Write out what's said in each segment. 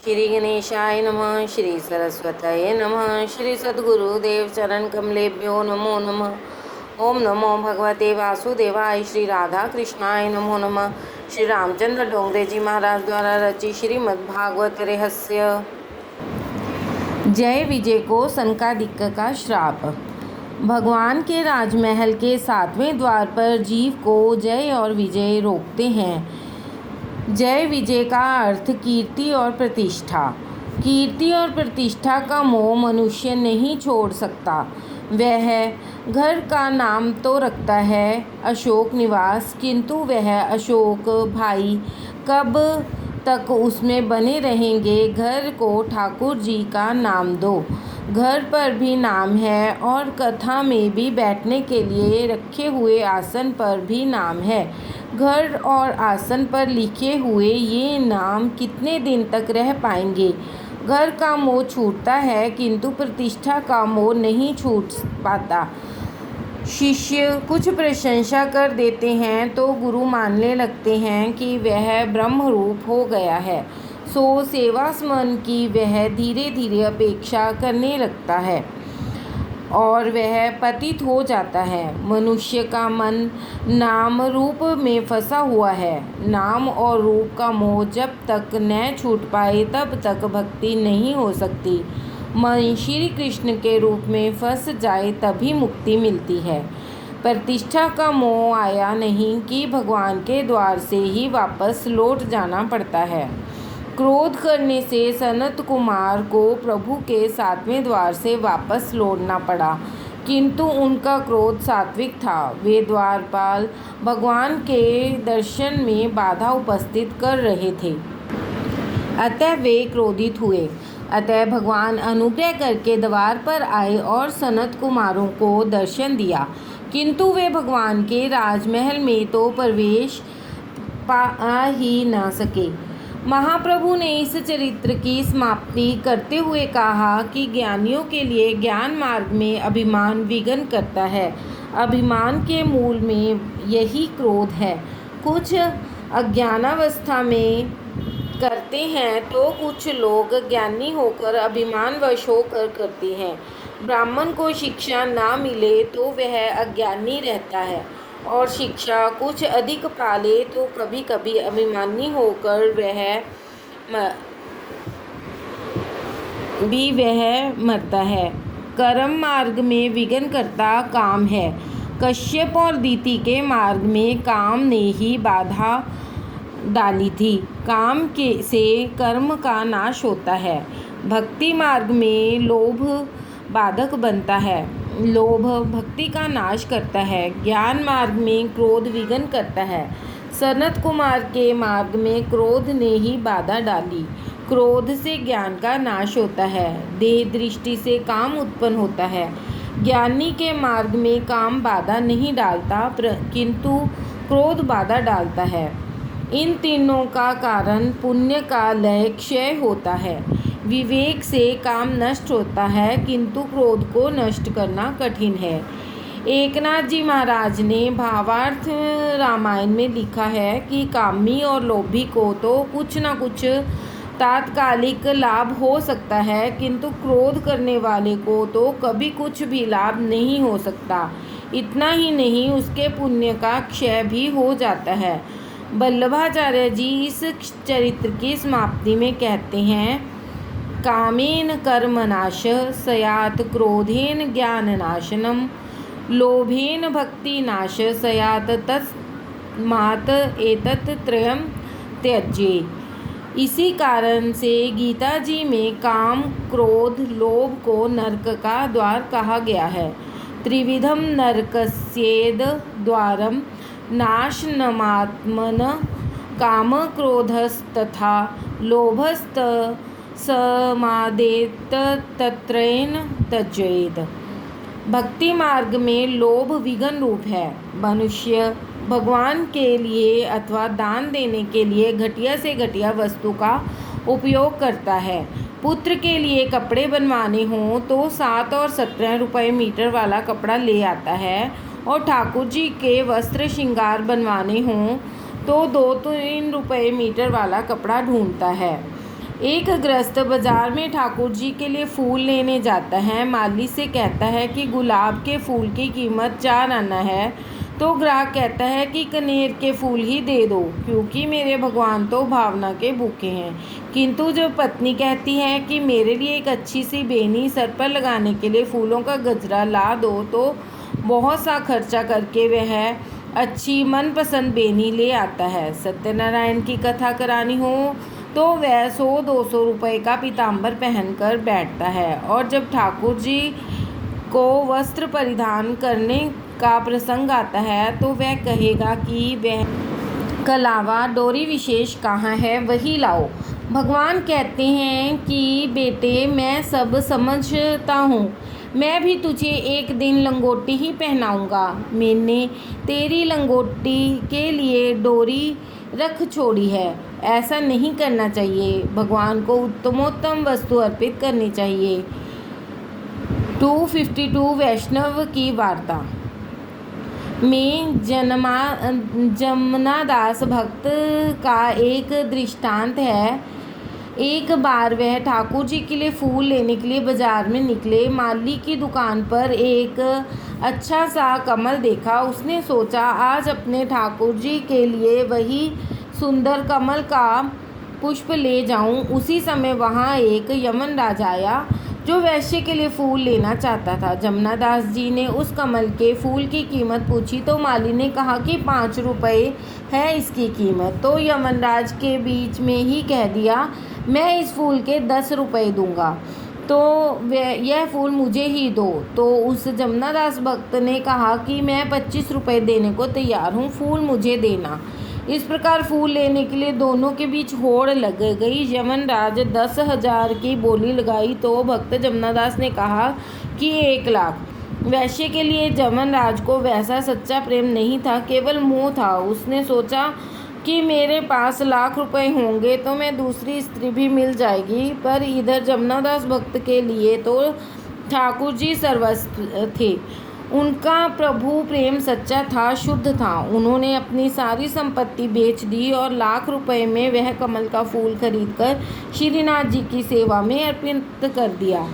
श्री गणेशाय नमः। श्री सरस्वतये नमः। श्री सद्गुरुदेव चरण कमलेभ्यो नमो नमः। ओम नमो भगवते वासुदेवाय। श्री राधा कृष्णाय नमो नमः। श्री रामचंद्र डोंगरे जी महाराज द्वारा रचित श्रीमद् भागवत रहस्य। जय विजय को सनकादिक का श्राप। भगवान के राजमहल के 7वें द्वार पर जीव को जय और विजय रोकते हैं। जय विजय का अर्थ कीर्ति और प्रतिष्ठा। कीर्ति और प्रतिष्ठा का मोह मनुष्य नहीं छोड़ सकता। वह घर का नाम तो रखता है अशोक निवास, किंतु वह अशोक भाई कब तक उसमें बने रहेंगे। घर को ठाकुर जी का नाम दो। घर पर भी नाम है और कथा में भी बैठने के लिए रखे हुए आसन पर भी नाम है। घर और आसन पर लिखे हुए ये नाम कितने दिन तक रह पाएंगे। घर का मोह छूटता है किंतु प्रतिष्ठा का मोह नहीं छूट पाता। शिष्य कुछ प्रशंसा कर देते हैं तो गुरु मानने लगते हैं कि वह ब्रह्म रूप हो गया है। सो सेवा स्मरण की वह धीरे धीरे अपेक्षा करने लगता है और वह पतित हो जाता है। मनुष्य का मन नाम रूप में फंसा हुआ है। नाम और रूप का मोह जब तक न छूट पाए तब तक भक्ति नहीं हो सकती। मन श्री कृष्ण के रूप में फंस जाए तभी मुक्ति मिलती है। प्रतिष्ठा का मोह आया नहीं कि भगवान के द्वार से ही वापस लौट जाना पड़ता है। क्रोध करने से सनत कुमार को प्रभु के 7वें द्वार से वापस लौटना पड़ा, किंतु उनका क्रोध सात्विक था। वे द्वारपाल भगवान के दर्शन में बाधा उपस्थित कर रहे थे, अतः वे क्रोधित हुए। अतः भगवान अनुग्रह करके द्वार पर आए और सनत कुमारों को दर्शन दिया, किंतु वे भगवान के राजमहल में तो प्रवेश पा ही न सके। महाप्रभु ने इस चरित्र की समाप्ति करते हुए कहा कि ज्ञानियों के लिए ज्ञान मार्ग में अभिमान विघ्न करता है। अभिमान के मूल में यही क्रोध है। कुछ अज्ञानावस्था में करते हैं तो कुछ लोग ज्ञानी होकर अभिमानवश होकर करते हैं। ब्राह्मण को शिक्षा ना मिले तो वह अज्ञानी रहता है और शिक्षा कुछ अधिक पाले तो कभी कभी अभिमानी होकर वह मरता है। कर्म मार्ग में विघ्न करता काम है। कश्यप और दीति के मार्ग में काम ने ही बाधा डाली थी। काम से कर्म का नाश होता है। भक्ति मार्ग में लोभ बाधक बनता है। लोभ भक्ति का नाश करता है। ज्ञान मार्ग में क्रोध विघ्न करता है। सनत कुमार के मार्ग में क्रोध ने ही बाधा डाली। क्रोध से ज्ञान का नाश होता है। देह दृष्टि से काम उत्पन्न होता है। ज्ञानी के मार्ग में काम बाधा नहीं डालता किंतु क्रोध बाधा डालता है। इन तीनों का कारण पुण्य का लय क्षय होता है। विवेक से काम नष्ट होता है किंतु क्रोध को नष्ट करना कठिन है। एकनाथ जी महाराज ने भावार्थ रामायण में लिखा है कि कामी और लोभी को तो कुछ न कुछ तात्कालिक लाभ हो सकता है, किंतु क्रोध करने वाले को तो कभी कुछ भी लाभ नहीं हो सकता। इतना ही नहीं, उसके पुण्य का क्षय भी हो जाता है। वल्लभाचार्य जी इस चरित्र की समाप्ति में कहते हैं, कामेन कर्मनाश सयात क्रोधेन ज्ञाननाशनम लोभेन भक्तिनाश सयात तस्मात् एतत् त्रयं त्यज्ये। इसी कारण से गीता जी में काम क्रोध लोभ को नरक का द्वार कहा गया है। त्रिविधम नरकस्येद द्वारम नाशनमात्मनः काम क्रोधस्तथा लोभस्त समादेत तत्रेन त्यजेत। भक्ति मार्ग में लोभ विघ्न रूप है। मनुष्य भगवान के लिए अथवा दान देने के लिए घटिया से घटिया वस्तु का उपयोग करता है। पुत्र के लिए कपड़े बनवाने हों तो 7 और 17 रुपये मीटर वाला कपड़ा ले आता है और ठाकुर जी के वस्त्र श्रृंगार बनवाने हों तो 2-3 रुपये मीटर वाला कपड़ा ढूंढता है। एक गृहस्थ बाजार में ठाकुर जी के लिए फूल लेने जाता है। माली से कहता है कि गुलाब के फूल की कीमत 4 आना है। तो ग्राहक कहता है कि कनेर के फूल ही दे दो, क्योंकि मेरे भगवान तो भावना के भूखे हैं। किंतु जब पत्नी कहती है कि मेरे लिए एक अच्छी सी बेनी सर पर लगाने के लिए फूलों का गजरा ला दो, तो बहुत सा खर्चा करके वह अच्छी मनपसंद बेनी ले आता है। सत्यनारायण की कथा करानी हो तो वह 100-200 रुपये का पीताम्बर पहनकर बैठता है, और जब ठाकुर जी को वस्त्र परिधान करने का प्रसंग आता है तो वह कहेगा कि वह कलावा डोरी विशेष कहाँ है, वही लाओ। भगवान कहते हैं कि बेटे, मैं सब समझता हूँ, मैं भी तुझे एक दिन लंगोटी ही पहनाऊँगा। मैंने तेरी लंगोटी के लिए डोरी रख छोड़ी है। ऐसा नहीं करना चाहिए। भगवान को उत्तमोत्तम वस्तु अर्पित करनी चाहिए। 252 वैष्णव की वार्ता में जमनादास भक्त का एक दृष्टांत है। एक बार वह ठाकुर जी के लिए फूल लेने के लिए बाजार में निकले। माली की दुकान पर एक अच्छा सा कमल देखा। उसने सोचा, आज अपने ठाकुर जी के लिए वही सुंदर कमल का पुष्प ले जाऊं। उसी समय वहां एक यमन राजा आया जो वैश्य के लिए फूल लेना चाहता था। जमनादास जी ने उस कमल के फूल की कीमत पूछी तो माली ने कहा कि 5 रुपये है इसकी कीमत। तो यमनराज के बीच में ही कह दिया, मैं इस फूल के 10 रुपये दूंगा, तो यह फूल मुझे ही दो। तो उस जमनादास भक्त ने कहा कि मैं 25 रुपये देने को तैयार हूँ, फूल मुझे देना। इस प्रकार फूल लेने के लिए दोनों के बीच होड़ लग गई। यमनराज 10,000 की बोली लगाई तो भक्त जमनादास ने कहा कि 1 लाख। वैश्य के लिए यमनराज को वैसा सच्चा प्रेम नहीं था, केवल मोह था। उसने सोचा कि मेरे पास लाख रुपए होंगे तो मैं दूसरी स्त्री भी मिल जाएगी। पर इधर जमनादास भक्त के लिए तो ठाकुर जी सर्वस्व थे। उनका प्रभु प्रेम सच्चा था, शुद्ध था। उन्होंने अपनी सारी संपत्ति बेच दी और लाख रुपए में वह कमल का फूल खरीदकर श्रीनाथ जी की सेवा में अर्पित कर दिया।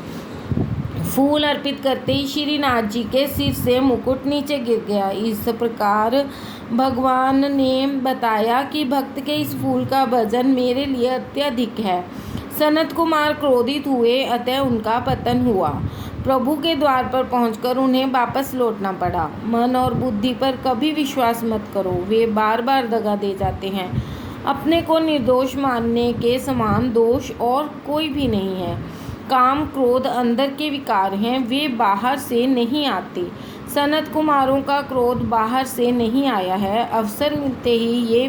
फूल अर्पित करते ही श्रीनाथ जी के सिर से मुकुट नीचे गिर गया। इस प्रकार भगवान ने बताया कि भक्त के इस फूल का वजन मेरे लिए अत्यधिक है। सनत कुमार क्रोधित हुए, अतः उनका पतन हुआ। प्रभु के द्वार पर पहुंचकर उन्हें वापस लौटना पड़ा। मन और बुद्धि पर कभी विश्वास मत करो, वे बार बार दगा दे जाते हैं। अपने को निर्दोष मानने के समान दोष और कोई भी नहीं है। काम क्रोध अंदर के विकार हैं, वे बाहर से नहीं आते। सनत कुमारों का क्रोध बाहर से नहीं आया है, अवसर मिलते ही ये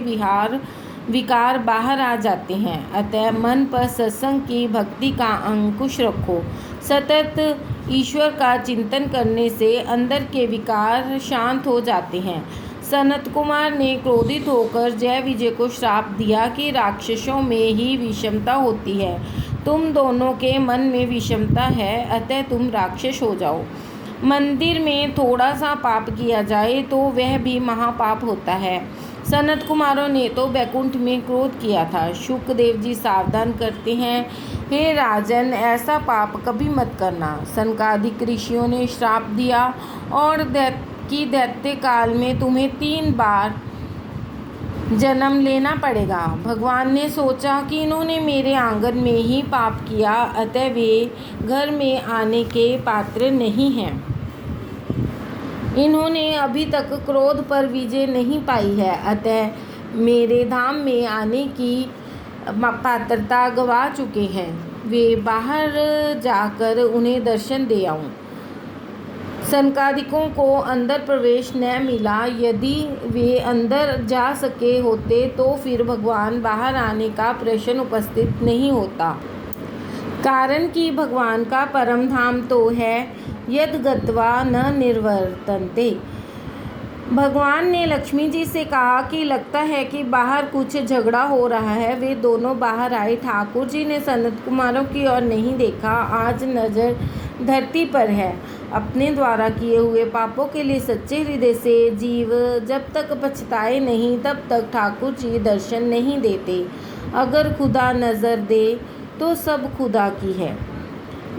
विकार बाहर आ जाते हैं। अतः मन पर सत्संग की भक्ति का अंकुश रखो। सतत ईश्वर का चिंतन करने से अंदर के विकार शांत हो जाते हैं। सनत कुमार ने क्रोधित होकर जय विजय को श्राप दिया कि राक्षसों में ही विषमता होती है। तुम दोनों के मन में विषमता है, अतः तुम राक्षस हो जाओ। मंदिर में थोड़ा सा पाप किया जाए तो वह भी महापाप होता है। सनत कुमारों ने तो बैकुंठ में क्रोध किया था। शुकदेव जी सावधान करते हैं, हे राजन, ऐसा पाप कभी मत करना। सनकादिक ऋषियों ने श्राप दिया और दैत्य काल में तुम्हें 3 बार जन्म लेना पड़ेगा। भगवान ने सोचा कि इन्होंने मेरे आंगन में ही पाप किया, अतः वे घर में आने के पात्र नहीं हैं। इन्होंने अभी तक क्रोध पर विजय नहीं पाई है, अतः मेरे धाम में आने की पात्रता गवा चुके हैं। वे बाहर जाकर उन्हें दर्शन दे आऊं। सनकादिकों को अंदर प्रवेश न मिला। यदि वे अंदर जा सके होते तो फिर भगवान बाहर आने का प्रश्न उपस्थित नहीं होता। कारण कि भगवान का परम धाम तो है यद गत्वा न निर्वर्तन्ते। भगवान ने लक्ष्मी जी से कहा कि लगता है कि बाहर कुछ झगड़ा हो रहा है। वे दोनों बाहर आए। ठाकुर जी ने सनत कुमारों की ओर नहीं देखा। आज नज़र धरती पर है। अपने द्वारा किए हुए पापों के लिए सच्चे हृदय से जीव जब तक पछताए नहीं तब तक ठाकुर जी दर्शन नहीं देते। अगर खुदा नज़र दे तो सब खुदा की है।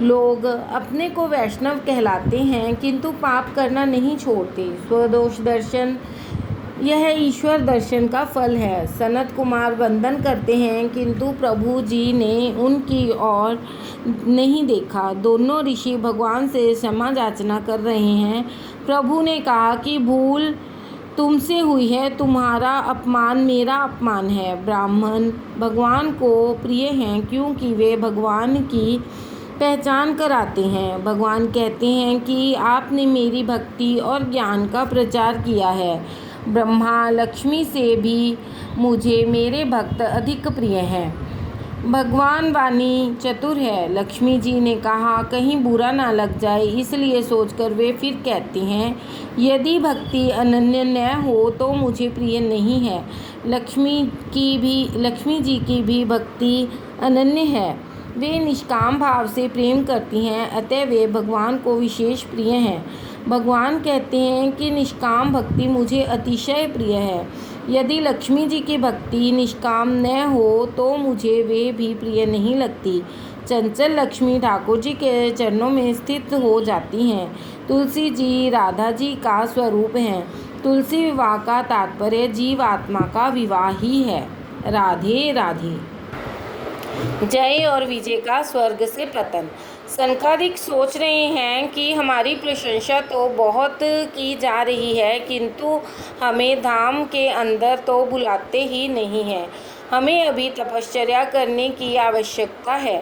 लोग अपने को वैष्णव कहलाते हैं किंतु पाप करना नहीं छोड़ते। स्वदोष दर्शन यह ईश्वर दर्शन का फल है। सनत कुमार वंदन करते हैं किंतु प्रभु जी ने उनकी ओर नहीं देखा। दोनों ऋषि भगवान से क्षमा याचना कर रहे हैं। प्रभु ने कहा कि भूल तुमसे हुई है, तुम्हारा अपमान मेरा अपमान है। ब्राह्मण भगवान को प्रिय हैं क्योंकि वे भगवान की पहचान कराते हैं। भगवान कहते हैं कि आपने मेरी भक्ति और ज्ञान का प्रचार किया है। ब्रह्मा लक्ष्मी से भी मुझे मेरे भक्त अधिक प्रिय हैं। भगवान वाणी चतुर है। लक्ष्मी जी ने कहा कहीं बुरा ना लग जाए, इसलिए सोचकर वे फिर कहती हैं यदि भक्ति अनन्य न हो तो मुझे प्रिय नहीं है। लक्ष्मी जी की भी भक्ति अनन्य है। वे निष्काम भाव से प्रेम करती हैं, अतः वे भगवान को विशेष प्रिय हैं। भगवान कहते हैं कि निष्काम भक्ति मुझे अतिशय प्रिय है। यदि लक्ष्मी जी की भक्ति निष्काम न हो तो मुझे वे भी प्रिय नहीं लगती। चंचल लक्ष्मी ठाकुर जी के चरणों में स्थित हो जाती हैं। तुलसी जी राधा जी का स्वरूप हैं। तुलसी विवाह का तात्पर्य जीव आत्मा का विवाह ही है। राधे राधे। जय और विजय का स्वर्ग से पतन। सनकादिक सोच रहे हैं कि हमारी प्रशंसा तो बहुत की जा रही है किंतु हमें धाम के अंदर तो बुलाते ही नहीं हैं। हमें अभी तपश्चर्या करने की आवश्यकता है।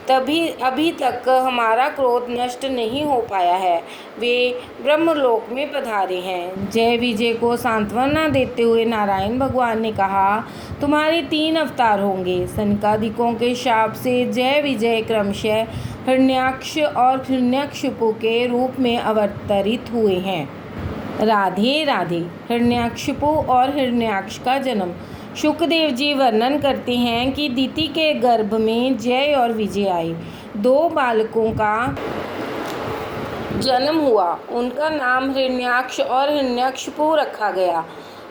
अभी तक हमारा क्रोध नष्ट नहीं हो पाया है। वे ब्रह्मलोक में पधारे हैं। जय विजय को सांत्वना देते हुए नारायण भगवान ने कहा तुम्हारे 3 अवतार होंगे। सनकादिकों के शाप से जय विजय क्रमशः हिरण्याक्ष और हिरण्यकशिपु के रूप में अवतरित हुए हैं। राधे राधे। हिरण्याकशिपु और हिरण्याक्ष का जन्म। शुकदेव जी वर्णन करते हैं कि दिति के गर्भ में जय और विजय आए। 2 बालकों का जन्म हुआ। उनका नाम हिरण्याक्ष और हिरण्यकशिपु रखा गया।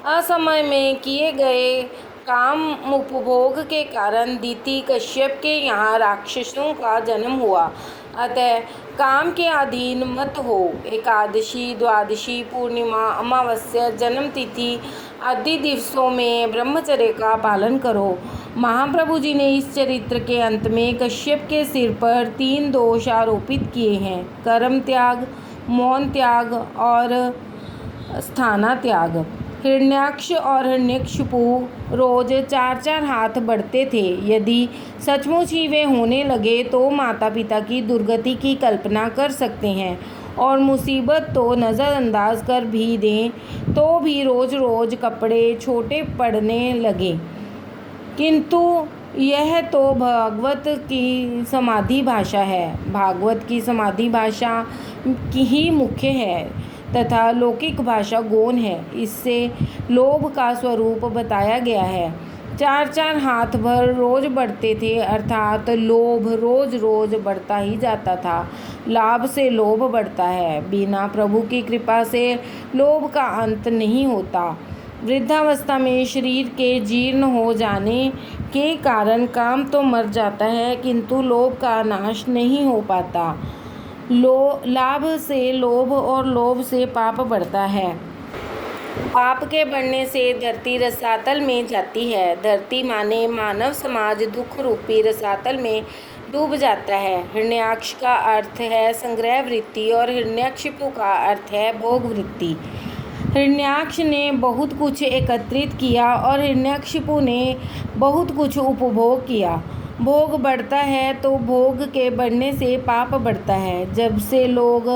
असमय में किए गए काम उपभोग के कारण दिति कश्यप के यहाँ राक्षसों का जन्म हुआ। अतः काम के अधीन मत हो। एकादशी, द्वादशी, पूर्णिमा, अमावस्या, जन्म तिथि आदि दिवसों में ब्रह्मचर्य का पालन करो। महाप्रभु जी ने इस चरित्र के अंत में कश्यप के सिर पर 3 दोष आरोपित किए हैं: कर्म त्याग, मौन त्याग और स्थाना त्याग। हिरण्याक्ष और हिरण्यकशिपु रोज 4-4 हाथ बढ़ते थे। यदि सचमुच ही वे होने लगे तो माता पिता की दुर्गति की कल्पना कर सकते हैं, और मुसीबत तो नज़रअंदाज कर भी दें तो भी रोज़ रोज़ कपड़े छोटे पड़ने लगे। किंतु यह तो भागवत की समाधि भाषा है। भागवत की समाधि भाषा की ही मुख्य है तथा लौकिक भाषा गौण है। इससे लोभ का स्वरूप बताया गया है। 4-4 हाथ भर रोज बढ़ते थे, अर्थात लोभ रोज रोज बढ़ता ही जाता था। लाभ से लोभ बढ़ता है। बिना प्रभु की कृपा से लोभ का अंत नहीं होता। वृद्धावस्था में शरीर के जीर्ण हो जाने के कारण काम तो मर जाता है किंतु लोभ का नाश नहीं हो पाता। लाभ से लोभ और लोभ से पाप बढ़ता है। पाप के बढ़ने से धरती रसातल में जाती है। धरती माने मानव समाज दुख रूपी रसातल में डूब जाता है। हिरण्याक्ष का अर्थ है संग्रह वृत्ति और हिरण्यकशिपु का अर्थ है भोग वृत्ति। हिरण्याक्ष ने बहुत कुछ एकत्रित किया और हिरण्यकशिपु ने बहुत कुछ उपभोग किया। भोग बढ़ता है तो भोग के बढ़ने से पाप बढ़ता है। जब से लोग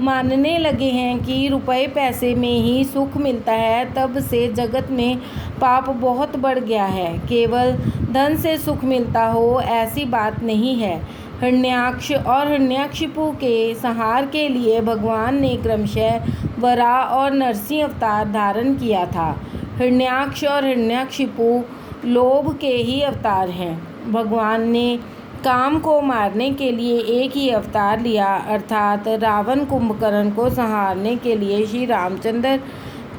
मानने लगे हैं कि रुपए पैसे में ही सुख मिलता है, तब से जगत में पाप बहुत बढ़ गया है। केवल धन से सुख मिलता हो ऐसी बात नहीं है। हिरण्याक्ष और हिरण्यकशिपु के संहार के लिए भगवान ने क्रमशः वराह और नरसिंह अवतार धारण किया था। हिरण्याक्ष और हिरण्यकशिपु लोभ के ही अवतार हैं। भगवान ने काम को मारने के लिए एक ही अवतार लिया, अर्थात रावण कुंभकर्ण को संहारने के लिए श्री रामचंद्र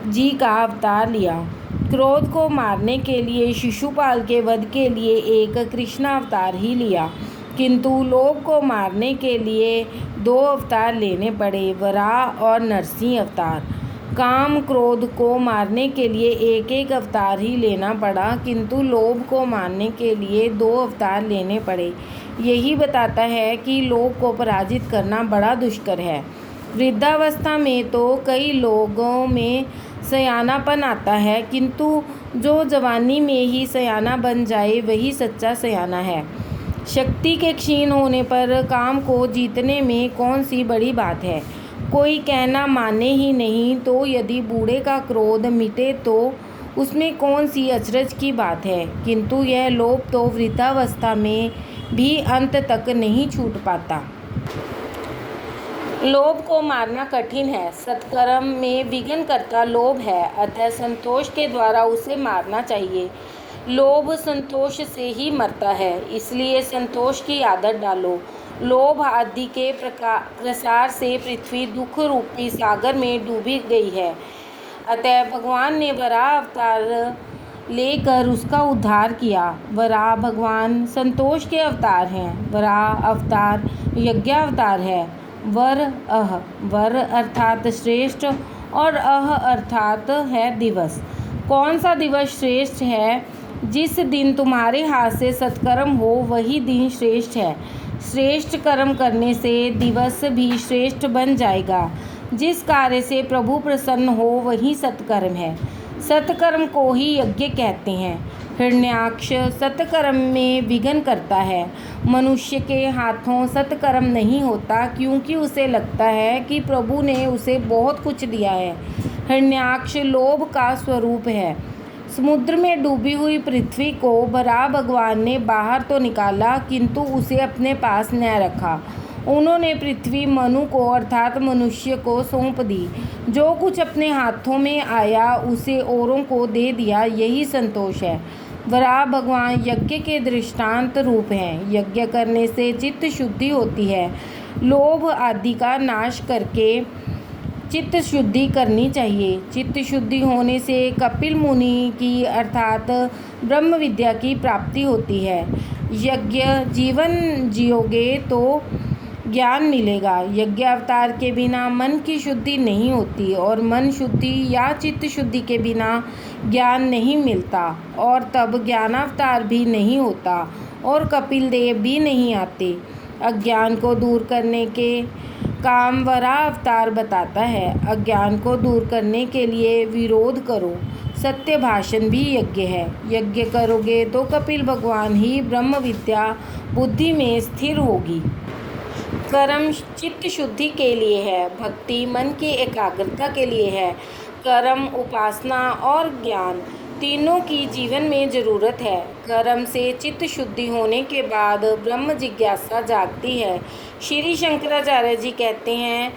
जी का अवतार लिया। क्रोध को मारने के लिए शिशुपाल के वध के लिए एक कृष्ण अवतार ही लिया। किंतु लोभ को मारने के लिए 2 अवतार लेने पड़े, वराह और नरसिंह अवतार। काम क्रोध को मारने के लिए एक अवतार ही लेना पड़ा, किंतु लोभ को मारने के लिए 2 अवतार लेने पड़े। यही बताता है कि लोभ को पराजित करना बड़ा दुष्कर है। वृद्धावस्था में तो कई लोगों में सयानापन आता है, किंतु जो जवानी में ही सयाना बन जाए वही सच्चा सयाना है। शक्ति के क्षीण होने पर काम को जीतने में कौन सी बड़ी बात है। कोई कहना माने ही नहीं तो यदि बूढ़े का क्रोध मिटे तो उसमें कौन सी अचरज की बात है। किंतु यह लोभ तो वृद्धावस्था में भी अंत तक नहीं छूट पाता। लोभ को मारना कठिन है। सत्कर्म में विघ्न करता लोभ है, अतः संतोष के द्वारा उसे मारना चाहिए। लोभ संतोष से ही मरता है, इसलिए संतोष की आदत डालो। लोभ आदि के प्रसार से पृथ्वी दुख रूपी सागर में डूबी गई है, अतः भगवान ने वराह अवतार लेकर उसका उद्धार किया। वराह भगवान संतोष के अवतार हैं। वराह अवतार यज्ञावतार है। वर अर्थात श्रेष्ठ और अर्थात है दिवस। कौन सा दिवस श्रेष्ठ है? जिस दिन तुम्हारे हाथ से सत्कर्म हो वही दिन श्रेष्ठ है। श्रेष्ठ कर्म करने से दिवस भी श्रेष्ठ बन जाएगा। जिस कार्य से प्रभु प्रसन्न हो वही सत्कर्म है। सत्कर्म को ही यज्ञ कहते हैं। हिरण्याक्ष सत्कर्म में विघ्न करता है। मनुष्य के हाथों सत्कर्म नहीं होता, क्योंकि उसे लगता है कि प्रभु ने उसे बहुत कुछ दिया है। हिरण्याक्ष लोभ का स्वरूप है। समुद्र में डूबी हुई पृथ्वी को वराह भगवान ने बाहर तो निकाला, किंतु उसे अपने पास न रखा। उन्होंने पृथ्वी मनु को अर्थात मनुष्य को सौंप दी। जो कुछ अपने हाथों में आया उसे औरों को दे दिया, यही संतोष है। वराह भगवान यज्ञ के दृष्टांत रूप हैं। यज्ञ करने से चित्त शुद्धि होती है। लोभ आदि का नाश करके चित्त शुद्धि करनी चाहिए। चित्त शुद्धि होने से कपिल मुनि की अर्थात ब्रह्म विद्या की प्राप्ति होती है। यज्ञ जीवन जियोगे तो ज्ञान मिलेगा। यज्ञ अवतार के बिना मन की शुद्धि नहीं होती, और मन शुद्धि या चित्त शुद्धि के बिना ज्ञान नहीं मिलता, और तब ज्ञानावतार भी नहीं होता और कपिल देव भी नहीं आते। अज्ञान को दूर करने के काम वराह अवतार बताता है। अज्ञान को दूर करने के लिए विरोध करो। सत्य भाषण भी यज्ञ है। यज्ञ करोगे तो कपिल भगवान ही ब्रह्म विद्या बुद्धि में स्थिर होगी। कर्म चित्त शुद्धि के लिए है, भक्ति मन की एकाग्रता के लिए है। कर्म, उपासना और ज्ञान तीनों की जीवन में ज़रूरत है। कर्म से चित्त शुद्धि होने के बाद ब्रह्म जिज्ञासा जागती है। श्री शंकराचार्य जी कहते हैं,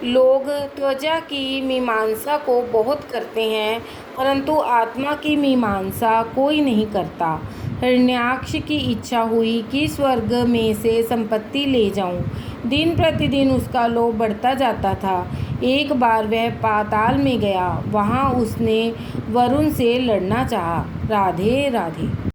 लोग त्वचा की मीमांसा को बहुत करते हैं, परंतु आत्मा की मीमांसा कोई नहीं करता। हिरण्याक्ष की इच्छा हुई कि स्वर्ग में से संपत्ति ले जाऊं। दिन प्रतिदिन उसका लोभ बढ़ता जाता था। एक बार वह पाताल में गया, वहां उसने वरुण से लड़ना चाहा। राधे राधे।